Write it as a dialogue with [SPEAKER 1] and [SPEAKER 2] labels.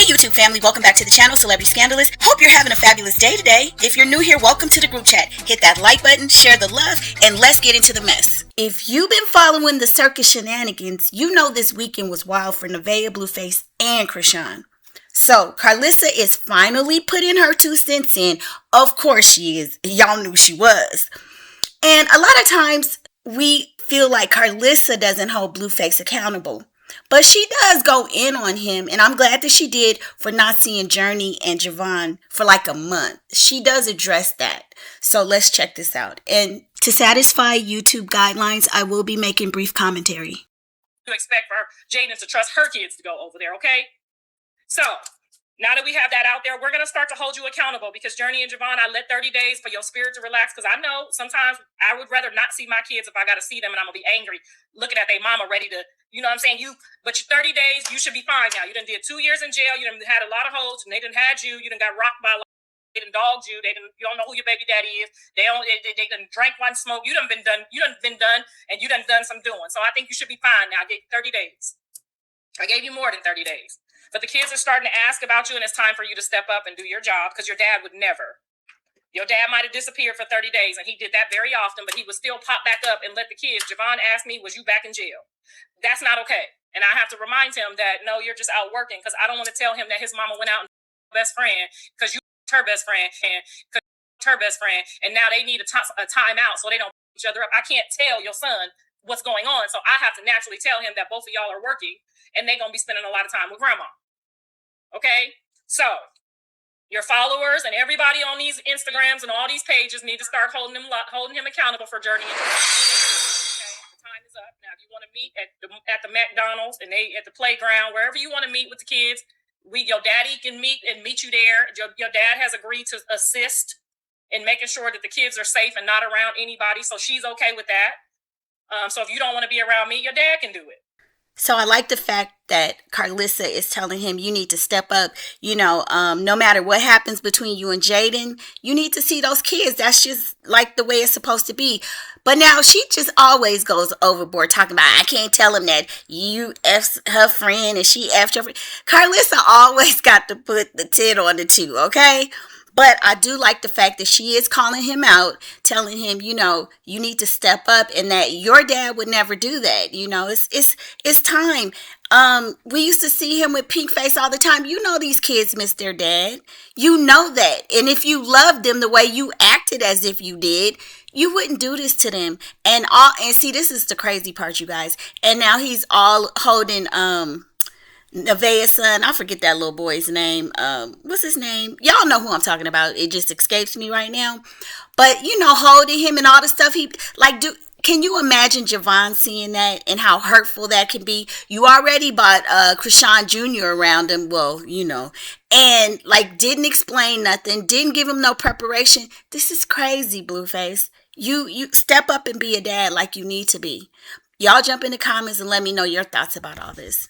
[SPEAKER 1] Hey YouTube family, welcome back to the channel, Celebrity Scandalust. Hope you're having a fabulous day today. If you're new here, welcome to the group chat. Hit that like button, share the love, and let's get into the mess. If you've been following the circus shenanigans, you know this weekend was wild for Nevaeh, Blueface, and Creshawn. So, Karlissa is finally putting her 2 cents in. Of course she is. Y'all knew she was. And a lot of times, we feel like Karlissa doesn't hold Blueface accountable. But she does go in on him, and I'm glad that she did for not seeing Jaidyn and Jaidyn for like a month. She does address that. So let's check this out. And to satisfy YouTube guidelines, I will be making brief commentary.
[SPEAKER 2] To expect for Jaidyn to trust her kids to go over there, okay? So, now that we have that out there, we're going to start to hold you accountable because Jaidyn and Jaidyn, I let 30 days for your spirit to relax because I know sometimes I would rather not see my kids if I got to see them and I'm going to be angry looking at their mama ready to, you know what I'm saying? But 30 days, you should be fine now. You done did 2 years in jail. You done had a lot of hoes and they done had you. You done got rocked by a lot. They done dogged you. You don't know who your baby daddy is. They done drank one smoke. You done been done, and you done some doing. So I think you should be fine now. I gave you 30 days. I gave you more than 30 days. But the kids are starting to ask about you, and it's time for you to step up and do your job because your dad would never. Your dad might have disappeared for 30 days, and he did that very often, but he would still pop back up and let the kids. Jaidyn asked me, was you back in jail? That's not okay. And I have to remind him that, no, you're just out working because I don't want to tell him that his mama went out and best friend because you her best friend and now they need a timeout so they don't each other up. I can't tell your son what's going on, so I have to naturally tell him that both of y'all are working and they're going to be spending a lot of time with grandma. Okay? So, your followers and everybody on these Instagrams and all these pages need to start holding him accountable for Jaidyn. Okay? The time is up. Now, if you want to meet at the McDonald's and at the playground, wherever you want to meet with the kids, your daddy can meet you there. Your dad has agreed to assist in making sure that the kids are safe and not around anybody, so she's okay with that. So if you don't want to be around me, your dad can do it.
[SPEAKER 1] So I like the fact that Karlissa is telling him you need to step up, no matter what happens between you and Jaidyn, you need to see those kids. That's just like the way it's supposed to be. But now she just always goes overboard talking about, I can't tell him that you F'd her friend and she F'd your friend. Karlissa always got to put the 10 on the 2, okay? But I do like the fact that she is calling him out, telling him, you need to step up and that your dad would never do that. It's time. We used to see him with pink face all the time. These kids miss their dad. You know that. And if you loved them the way you acted as if you did, you wouldn't do this to them. And see, this is the crazy part, you guys. And now he's all holding, Nevaeh's son, I forget that little boy's name. What's his name? Y'all know who I'm talking about. It just escapes me right now. But, holding him and all the stuff can you imagine Jaidyn seeing that and how hurtful that can be? You already bought Creshawn Jr. around him, and didn't explain nothing, didn't give him no preparation. This is crazy, Blueface. You step up and be a dad like you need to be. Y'all jump in the comments and let me know your thoughts about all this.